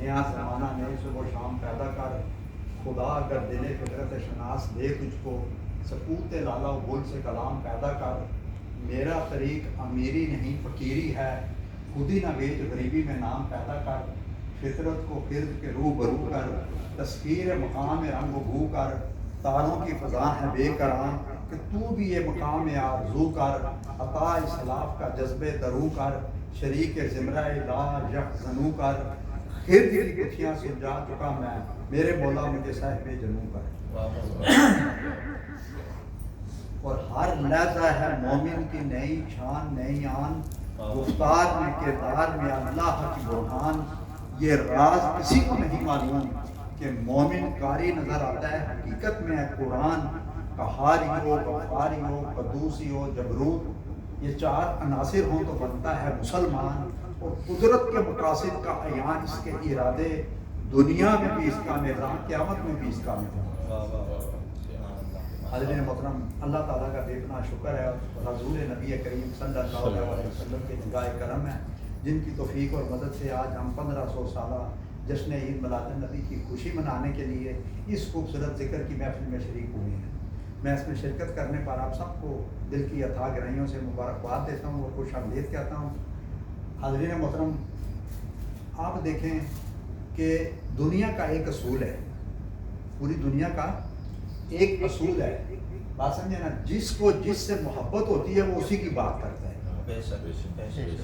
نیا زمانہ نئے صبح و شام پیدا کر خدا اگر دل فطرت شناس دے تجھ کو سکوت لالا و گل سے کلام پیدا کر میرا طریق امیری نہیں فقیری ہے خود ہی نہ بیچ غریبی میں نام پیدا کر فطرت کو خرد کے روح برو کر تسخیر مقام رنگ و بھو کر تاروں کی فضا ہے بے قرار کہ تو بھی یہ مقام آرزو کر عطا اسلاف کا جذبے درو کر شریک زمرہ لا یحزنو کر خرد کی کٹھیاں سلجھا چکا میں میرے مولا مجھے صاحب جنوں کر اور ہر لحظہ ہے مومن کی نئی شان نئی آن گفتار میں کردار میں اللہ کی برہان یہ راز کسی کو نہیں معلوم کہ مومن قاری نظر آتا ہے حقیقت میں ہے قرآن قہاری ہو غفاری ہو قدوسی ہو جبروت یہ چار عناصر ہوں تو بنتا ہے مسلمان اور قدرت کے مقاصد کا عیان اس کے ارادے دنیا میں بھی اس کا نظام قیامت میں بھی اس کا نظام حضرت محترم اللہ تعالیٰ کا دیکھنا شکر ہے اور حضور نبی کریم صلی اللہ علیہ وسلم کے نگاہ کرم ہے جن کی توفیق اور مدد سے آج ہم 1500 سالہ جشن عید میلاد النبی کی خوشی منانے کے لیے اس خوبصورت ذکر کی محفل میں شریک ہوئے ہیں میں اس میں شرکت کرنے پر آپ سب کو دل کی اتھا گہرائیوں سے مبارکباد دیتا ہوں اور خوش آمدید کہتا ہوں حاضرین محترم آپ دیکھیں کہ دنیا کا ایک اصول ہے پوری دنیا کا ایک اصول ہے بات سمجھے نا جس کو جس سے محبت ہوتی ہے وہ اسی کی بات کرتا ہے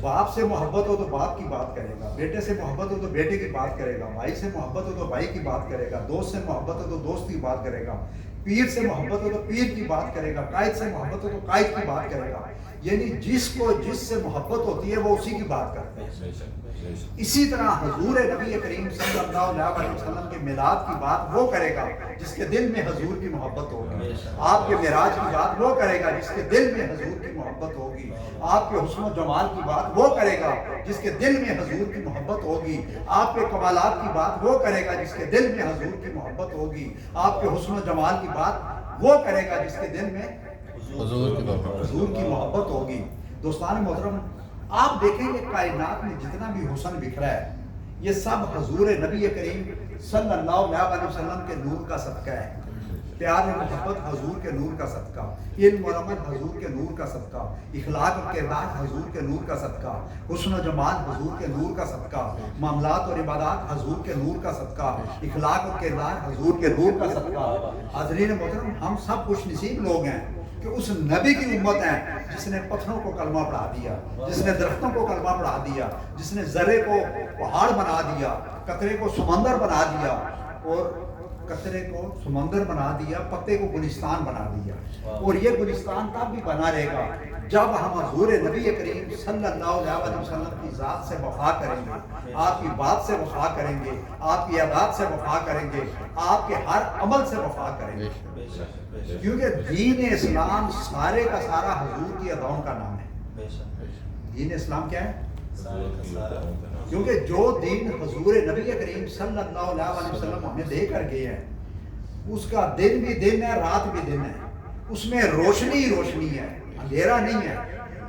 باپ سے محبت ہو تو باپ کی بات کرے گا بیٹے سے محبت ہو تو بیٹے کی بات کرے گا بھائی سے محبت ہو تو بھائی کی بات کرے گا دوست سے محبت ہو تو دوست کی بات کرے گا پیر سے محبت ہو تو پیر کی بات کرے گا قائد سے محبت ہو تو قائد کی بات کرے گا یعنی جس کو جس سے محبت ہوتی ہے وہ اسی کی بات کرتے ہیں اسی طرح حضور نبی کریم صلی اللہ علیہ وسلم کے میلاد کی بات وہ کرے گا جس کے دل میں حضور کی محبت ہوگی آپ کے معراج کی بات وہ کرے گا جس کے دل میں حضور کی محبت ہوگی آپ کے حسن و جمال کی بات وہ کرے گا جس کے دل میں حضور کی محبت ہوگی آپ کے کمالات کی بات وہ کرے گا جس کے دل میں حضور کی محبت ہوگی آپ کے حسن و جمال کی بات وہ کرے گا جس کے دل میں حضور کی محبت ہوگی دوستان محترم آپ دیکھیں کہ کائنات میں جتنا بھی حسن بکھرا ہے یہ سب حضور نبی کریم صلی اللہ علیہ وسلم کے نور کا صدقہ ہے پیار محبت حضور کے نور کا صدقہ علم و عمل حضور کے نور کا صدقہ اخلاق و کردار حضور کے نور کا صدقہ حسن و جمال حضور کے نور کا صدقہ معاملات اور عبادات حضور کے نور کا صدقہ اخلاق و کردار حضور کے نور کا صدقہ حاضرین محترم ہم سب خوش نصیب لوگ ہیں کہ اس نبی کی امت ہے جس نے پتھروں کو کلمہ پڑھا دیا جس نے درختوں کو کلمہ پڑھا دیا جس نے ذرے کو پہاڑ بنا دیا قطرے کو سمندر بنا دیا اور قطرے کو سمندر بنا دیا پتے کو گلستان بنا دیا اور یہ گلستان تب بھی بنا رہے گا جب ہم حضور نبی کریم صلی اللہ علیہ وسلم کی ذات سے وفا کریں گے آپ کی بات سے وفا کریں گے آپ کی عادات سے وفا کریں گے آپ کے ہر عمل سے وفا کریں گے کیونکہ دین اسلام سارے کا سارا حضور کی اداؤں کا نام ہے دین اسلام کیا ہے کیونکہ جو دین حضور نبی کریم صلی اللہ علیہ وسلم ہمیں دے کر گئے ہیں اس کا دن بھی دن ہے رات بھی دن ہے اس میں روشنی ہی روشنی ہے اندھیرا نہیں ہے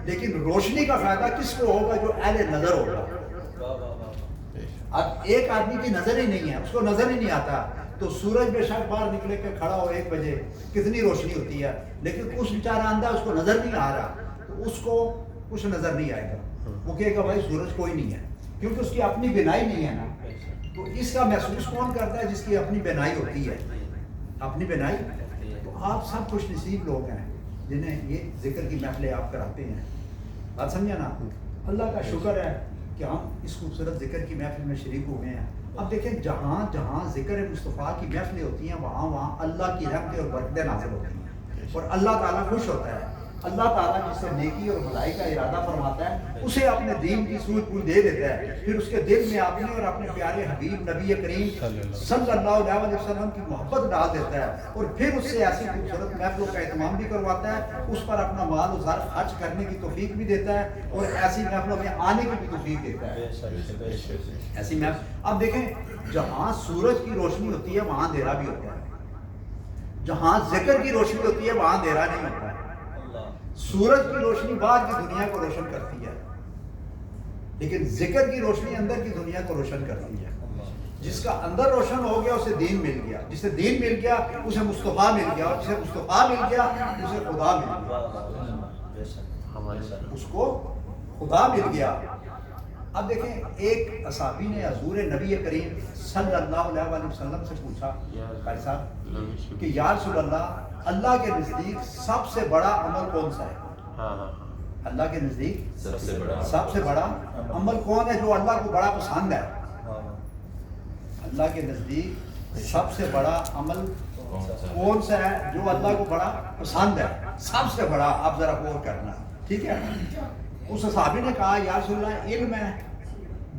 لیکن روشنی کا فائدہ کس کو ہوگا جو اہل نظر ہوگا اب ایک آدمی کی نظر ہی نہیں ہے اس کو نظر ہی نہیں آتا تو سورج بے شک باہر نکلے کے کھڑا ہو 1 بجے کتنی روشنی ہوتی ہے لیکن اس بیچارہ اندھا اس کو نظر نہیں آ رہا تو اس کو کچھ نظر نہیں آئے گا وہ کہے گا بھائی سورج کوئی نہیں ہے کیونکہ اس کی اپنی بینائی نہیں ہے نا تو اس کا محسوس کون کرتا ہے جس کی اپنی بینائی ہوتی ہے اپنی بینائی تو آپ سب خوش نصیب لوگ ہیں جنہیں یہ ذکر کی محفلیں آپ کراتے ہیں بات سمجھا نا اللہ کا شکر ہے کہ ہم اس خوبصورت ذکر کی محفل میں شریک ہوئے ہیں اب دیکھیں جہاں جہاں ذکر مصطفیٰ کی محفلیں ہوتی ہیں وہاں وہاں اللہ کی رحمتیں اور برکتیں نازل ہوتی ہیں اور اللہ تعالیٰ خوش ہوتا ہے اللہ تعالیٰ جس سے نیکی اور بھلائی کا ارادہ فرماتا ہے اسے اپنے دین کی سوجھ بوجھ دے دیتا ہے پھر اس کے دل میں اپنے اور اپنے پیارے حبیب نبی کریم صلی اللہ علیہ وسلم کی محبت ڈال دیتا ہے اور پھر اس سے ایسی خوبصورت محفلوں کا اہتمام بھی کرواتا ہے اس پر اپنا مال و زر خرچ کرنے کی توفیق بھی دیتا ہے اور ایسی محفلوں میں آنے کی بھی توفیق دیتا ہے ایسی محفل اب دیکھیں جہاں سورج کی روشنی ہوتی ہے وہاں اندھیرا بھی ہوتا ہے جہاں ذکر کی روشنی ہوتی ہے وہاں اندھیرا نہیں ہوتا ہے سورج کی روشنی باہر کی دنیا کو روشن کرتی ہے لیکن ذکر کی روشنی اندر کی دنیا کو روشن کرتی ہے جس کا اندر روشن ہو گیا اسے دین مل گیا، جسے دین مل گیا اسے مصطفیٰ مل گیا، جسے مصطفیٰ مل گیا اسے خدا مل گیا، اس کو خدا مل گیا۔ اب دیکھیں ایک اصحابی نے حضور نبی کریم صلی اللہ علیہ وسلم سے پوچھا قاری صاحب کہ یا رسول اللہ، اللہ کے نزدیک سب سے بڑا عمل کون سا ہے؟ اللہ کے نزدیک سب سے بڑا عمل کون ہے جو اللہ کو بڑا پسند ہے؟ اللہ کے نزدیک سب سے بڑا عمل کون سا ہے جو اللہ کو بڑا پسند ہے؟ سب سے بڑا، آپ ذرا غور کرنا، ٹھیک ہے؟ اس صحابی نے کہا یا رسول اللہ، علم ہے،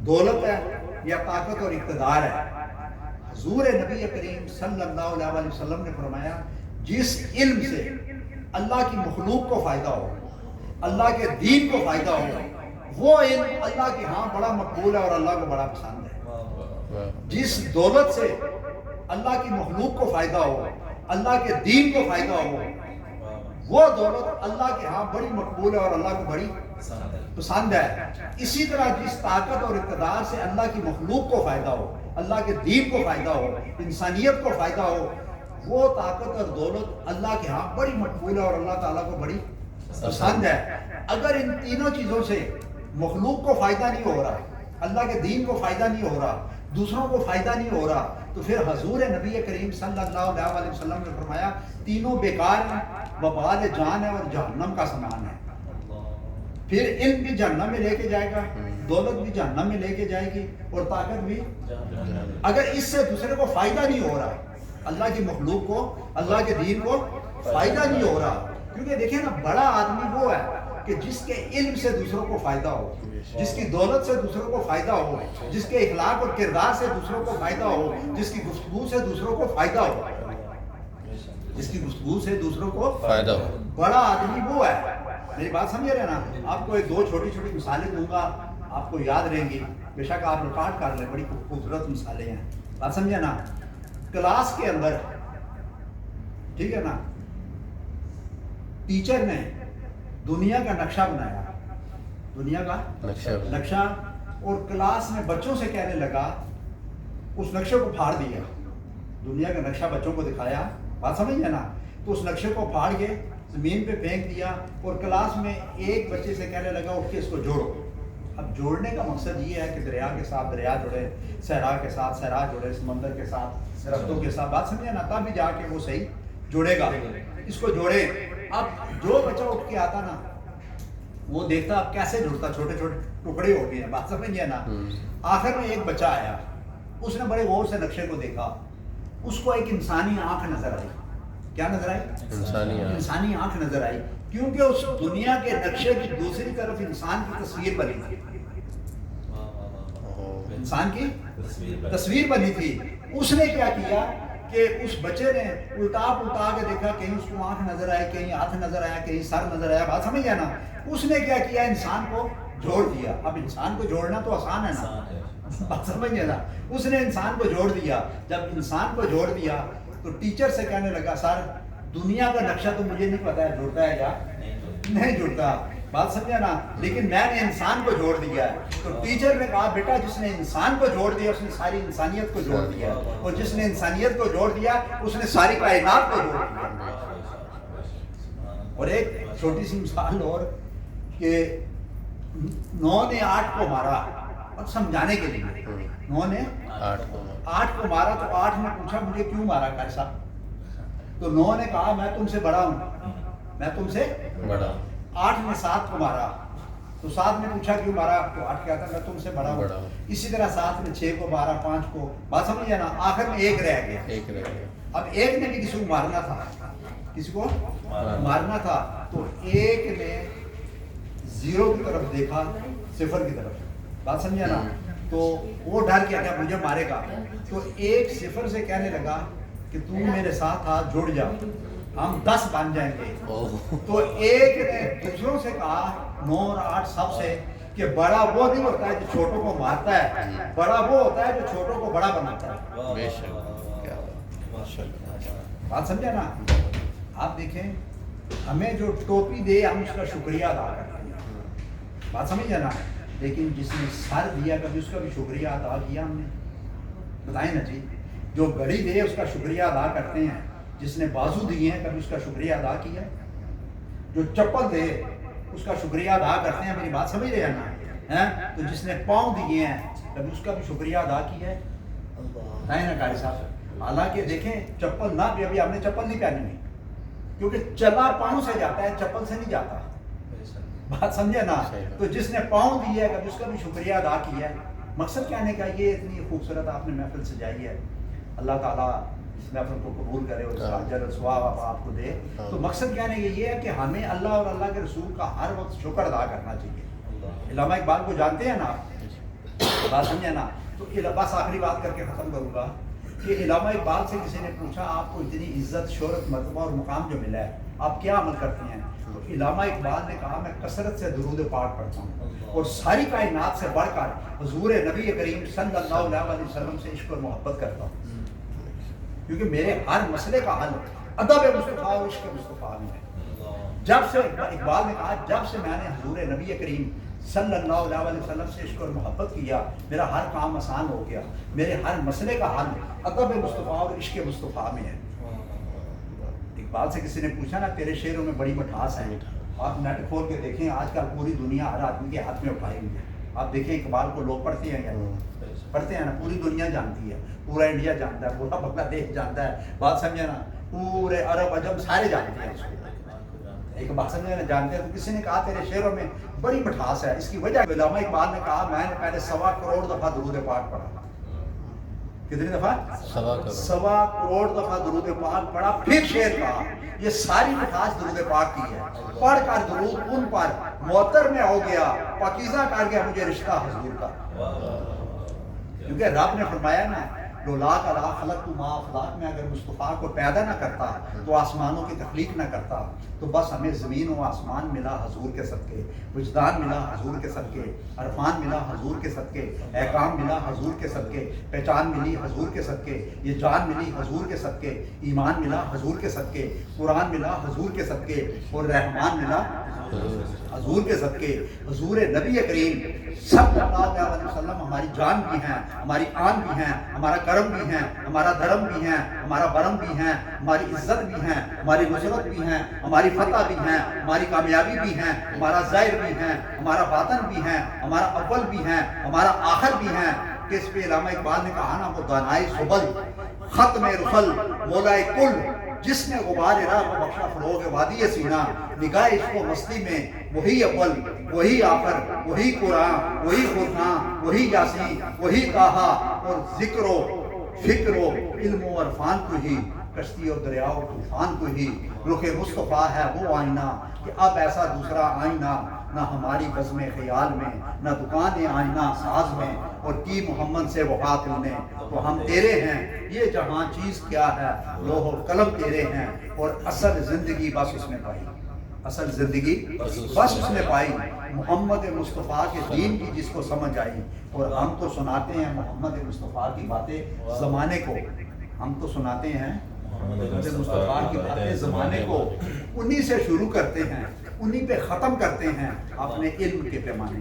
دولت ہے، یا طاقت اور اقتدار ہے؟ حضور نبی کریم صلی اللہ علیہ وسلم نے فرمایا جس علم سے اللہ کی مخلوق کو فائدہ ہو، اللہ کے دین کو فائدہ ہو، وہ علم اللہ کے ہاں بڑا مقبول ہے اور اللہ کو بڑا پسند ہے۔ جس دولت سے اللہ کی مخلوق کو فائدہ ہو، اللہ کے دین کو فائدہ ہو، وہ دولت اللہ کے ہاں بڑی مقبول ہے اور اللہ کو بڑی پسند ہے۔ اسی طرح جس طاقت اور اقتدار سے اللہ کی مخلوق کو فائدہ ہو، اللہ کے دین کو فائدہ ہو، انسانیت کو فائدہ ہو، وہ طاقت اور دولت اللہ کے ہاں بڑی مقبول ہے اور اللہ تعالیٰ کو بڑی پسند ہے۔ اگر ان تینوں چیزوں سے مخلوق کو فائدہ نہیں ہو رہا، اللہ کے دین کو فائدہ نہیں ہو رہا، دوسروں کو فائدہ نہیں ہو رہا، تو پھر حضور نبی کریم صلی اللہ علیہ وسلم نے فرمایا تینوں بیکار ہیں، وبال جان ہے اور جہنم کا سامان ہے۔ پھر علم بھی جہنم میں لے کے جائے گا، دولت بھی جہنم میں لے کے جائے گی، اور طاقت بھی۔ اگر اس سے دوسرے کو فائدہ نہیں ہو رہا، اللہ کی مخلوق کو، اللہ کے دین کو فائدہ نہیں ہو رہا، کیونکہ دیکھیں نا بڑا آدمی وہ ہے کہ جس کے علم سے دوسروں کو فائدہ ہو، جس کی دولت سے دوسروں کو فائدہ ہو، جس کے اخلاق اور کردار سے دوسروں کو فائدہ ہو، جس کی گفتگو سے دوسروں کو فائدہ ہو، جس کی گفتگو سے دوسروں کو فائدہ ہو، بڑا آدمی وہ ہے۔ میری بات سمجھ رہے نا؟ آپ کو ایک دو چھوٹی چھوٹی مثالیں دوں گا، آپ کو یاد رہیں گی، بے شک آپ ریکارڈ کر لیں، بڑی خوبصورت مثالیں ہیں، بات سمجھے نا؟ کلاس کے اندر، ٹھیک ہے نا، ٹیچر نے دنیا کا نقشہ بنایا، دنیا کا نقشہ، اور کلاس میں بچوں سے کہنے لگا، اس نقشے کو پھاڑ دیا، دنیا کا نقشہ بچوں کو دکھایا، بات سمجھ نا؟ تو اس نقشے کو پھاڑ کے زمین پہ پھینک دیا، اور کلاس میں ایک بچے سے کہنے لگا اٹھ کے اس کو جوڑو۔ اب جوڑنے کا مقصد یہ ہے کہ دریا کے ساتھ دریا جڑے، صحرا کے ساتھ صحرا جڑے، سمندر کے ساتھ درختوں کے ساتھ، بات سمجھے نا؟ تب بھی جا کے وہ صحیح جڑے گا، اس کو جوڑے۔ اب جو بچہ اٹھ کے آتا نا، وہ دیکھتا اب کیسے جڑتا، چھوٹے چھوٹے ٹکڑے ہو گئے ہیں، بات سمجھے نا؟ آخر میں ایک بچہ آیا، اس نے بڑے غور سے نقشے کو دیکھا، اس کو ایک انسانی آنکھ نظر آئی۔ کیا نظر آئی؟ انسانی آنکھ نظر آئی، کیونکہ اس دنیا کے نقشے کی دوسری طرف انسان کی تصویر بنی تھی، انسان کی تصویر بنی تھی۔ اس نے کیا کیا کہ اس بچے نے الٹا پلٹا کے دیکھا، کہیں اس کو آنکھ نظر آئی، کہیں ہاتھ نظر آیا، کہیں سر نظر آیا، بات سمجھ گیا نا؟ اس نے کیا کیا؟ انسان کو جوڑ دیا۔ اب انسان کو جوڑنا تو آسان ہے نا، بات سمجھ گیا نا؟ اس نے انسان کو جوڑ دیا۔ جب انسان کو جوڑ دیا تو ٹیچر سے کہنے لگا سر دنیا کا نقشہ تو مجھے نہیں پتا ہے جڑتا ہے یا نہیں جڑتا، بات سمجھا نا؟ لیکن میں نے انسان کو جوڑ دیا ہے۔ تو ٹیچر نے کہا بیٹا جس نے انسان کو جوڑ دیا اس نے ساری انسانیت کو جوڑ دیا، اور جس نے انسانیت کو جوڑ دیا اس نے ساری کائنات کو جوڑ دیا۔ اور ایک چھوٹی سی مثال اور کہ 9 نے 8 کو مارا، اور سمجھانے کے لیے 9 نے 8 کو مارا، تو 8 نے پوچھا مجھے کیوں مارا قاری صاحب؟ تو 9 نے کہا میں تم سے بڑا ہوں، میں تم سے بڑا۔ 8 نے 7 کو مارا، تو 7 نے پوچھا کیوں مارا؟ تو 8 کہتا میں تم سے بڑا ہوں۔ اسی طرح 7 نے 6 کو مارا، 5 کو، بات سمجھے نا؟ آخر میں ایک رہ گیا۔ اب ایک نے بھی کسی کو مارنا تھا، کسی کو مارنا تھا، تو ایک نے 0 کی طرف دیکھا، 0 کی طرف، بات سمجھے نا؟ تو وہ ڈر گیا کہ مجھے مارے گا، تو ایک 0 سے کہنے لگا کہ تم میرے ساتھ ہاتھ جوڑ جا، ہم 10 بن جائیں گے۔ تو ایک نے دوسروں سے کہا 9 اور 8 سب سے کہ بڑا وہ نہیں ہوتا ہے جو چھوٹوں کو مارتا ہے، بڑا وہ ہوتا ہے جو چھوٹوں کو بڑا بناتا ہے۔ بات سمجھا نا؟ آپ دیکھیں ہمیں جو ٹوپی دے ہم اس کا شکریہ ادا کرتے ہیں، بات سمجھا نا؟ لیکن جس نے سر دیا کبھی اس کا بھی شکریہ ادا کیا ہم نے؟ بتائیں نا جی، جو گھڑی دے اس کا شکریہ ادا کرتے ہیں، جس نے بازو دیے ہیں کبھی اس کا شکریہ ادا کیا؟ جو چپل دے اس کا شکریہ ادا کرتے ہیں، میری بات سمجھ رہے ہیں نا؟ تو جس نے پاؤں دیے ہیں کبھی اس کا بھی شکریہ ادا کیا ہے؟ بتائیں نا قاری صاحب۔ حالانکہ دیکھیں چپل نہ بھی، ابھی ہم نے چپل نہیں پہنی ہوئی، کیونکہ چلا پاؤں سے جاتا ہے، چپل سے نہیں جاتا، بات سمجھے نا؟ تو جس نے پاؤں دیا ہے کبھی اس کا بھی شکریہ ادا کیا ہے۔ مقصد کہنے کا یہ اتنی خوبصورت آپ نے محفل سجائی ہے، اللہ تعالیٰ اس محفل کو قبول کرے اور اس کا اجر و ثواب آپ کو دے۔ تو مقصد کہنے کا یہ ہے کہ ہمیں اللہ اور اللہ کے رسول کا ہر وقت شکر ادا کرنا چاہیے۔ علامہ اقبال کو جانتے ہیں نا؟ بات سمجھے نا؟ تو بس آخری بات کر کے ختم کروں گا کہ علامہ اقبال سے کسی نے پوچھا آپ کو اتنی عزت، شہرت، مرتبہ اور مقام جو ملا ہے آپ کیا عمل کرتے ہیں؟ تو علامہ اقبال نے کہا میں کثرت سے درود پاک پڑھتا ہوں اور ساری کائنات سے بڑھ کر حضور نبی کریم صلی اللہ علیہ وسلم سے عشق اور محبت کرتا ہوں، کیونکہ میرے ہر مسئلے کا حل ادب مصطفیٰ اور عشق مصطفیٰ میں ہے۔ جب سے اقبال نے کہا جب سے میں نے حضور نبی کریم صلی اللہ علیہ وسلم سے عشق اور محبت کیا میرا ہر کام آسان ہو گیا، میرے ہر مسئلے کا حل ادب مصطفیٰ اور عشق مصطفیٰ میں ہے۔ اقبال سے کسی نے پوچھا نا تیرے شعروں میں بڑی مٹھاس ہے، آپ نیٹ کھول کے دیکھیں آج کل پوری دنیا ہر آدمی کے ہاتھ میں اٹھائی ہوئی ہے، آپ دیکھیں اقبال کو لوگ پڑھتے ہیں یا پڑھتے ہیں نا؟ پوری دنیا جانتی ہے، پورا انڈیا جانتا ہے، پورا بنگلہ دیش جانتا ہے، بات سمجھے نا؟ پورے عرب عجم سارے جانتے ہیں اس کو، ایک بات سمجھے نا؟ جانتے ہیں۔ تو کسی نے کہا تیرے شعروں میں بڑی مٹھاس ہے، اس کی وجہ علامہ اقبال نے کہا میں نے پہلے 1.25 کروڑ دفعہ درود پاک پڑھا۔ کتنی دفعہ؟ 1.25 کروڑ دفعہ درود پاک پڑھا، پھر شعر کہا یہ ساری مٹھاس درود پاک کی ہے، پڑھ کر درود ان پر معطر میں ہو گیا، پاکیزہ کر گیا مجھے رشتہ حضور کا۔ کیونکہ رب نے فرمایا نا لولاک الا خلق تو ما افلاک میں اگر مصطفیٰ کو پیدا نہ کرتا تو آسمانوں کی تخلیق نہ کرتا، تو بس ہمیں زمین و آسمان ملا حضور کے صدقے، وجدان ملا حضور کے صدقے، عرفان ملا حضور کے صدقے، احکام ملا حضور کے صدقے، پہچان ملی حضور کے صدقے، یہ جان ملی حضور کے صدقے، ایمان ملا حضور کے صدقے، قرآن ملا حضور کے صدقے، اور رحمان ملا حضور کے صدقے۔ حضور نبی کریم صلی اللہ علیہ وسلم ہماری جان بھی ہیں، ہماری آن بھی ہیں، ہمارا کرم بھی ہیں، ہمارا دھرم بھی ہیں، ہمارا برم بھی ہیں، ہماری عزت بھی ہیں، ہماری نصرت بھی ہیں، ہماری فتح بھی ہیں، ہماری کامیابی بھی ہیں، ہمارا ظاہر بھی ہیں، ہمارا باطن بھی ہیں، ہمارا اول بھی ہیں، ہمارا آخر بھی ہیں۔ کہ اس پہ علامہ اقبال نے کہا نا وہ دانائی سبل ختم رسل مولائے کل، جس نے غبار راہ کو بخشا فروغ وادی سینہ، نگاہ عشق و مستی میں وہی اول وہی آخر وہی قرآن وہی فرقان وہی یاسین وہی طٰہٰ، اور ذکر و فکر و علم و عرفان کو ہی، کشتی اور دریا و طوفان کو ہی، رخ مصطفیٰ ہے وہ آئینہ کہ اب ایسا دوسرا آئینہ نہ ہماری بزم خیال میں، نہ دکان آئینہ ساز میں، اور کی محمد سے وفا تم نے تو ہم تیرے ہیں، یہ جہاں چیز کیا ہے لوح و قلم تیرے ہیں، اور اصل زندگی بس اس نے پائی، اصل زندگی بس اس نے پائی، محمد مصطفیٰ کے دین کی جس کو سمجھ آئی۔ اور ہم تو سناتے ہیں محمد مصطفیٰ کی باتیں زمانے کو، ہم تو سناتے ہیں محمد مصطفیٰ کی باتیں زمانے کو، انہی سے شروع کرتے ہیں، انہی پہ ختم کرتے ہیں اپنے علم کے پیمانے۔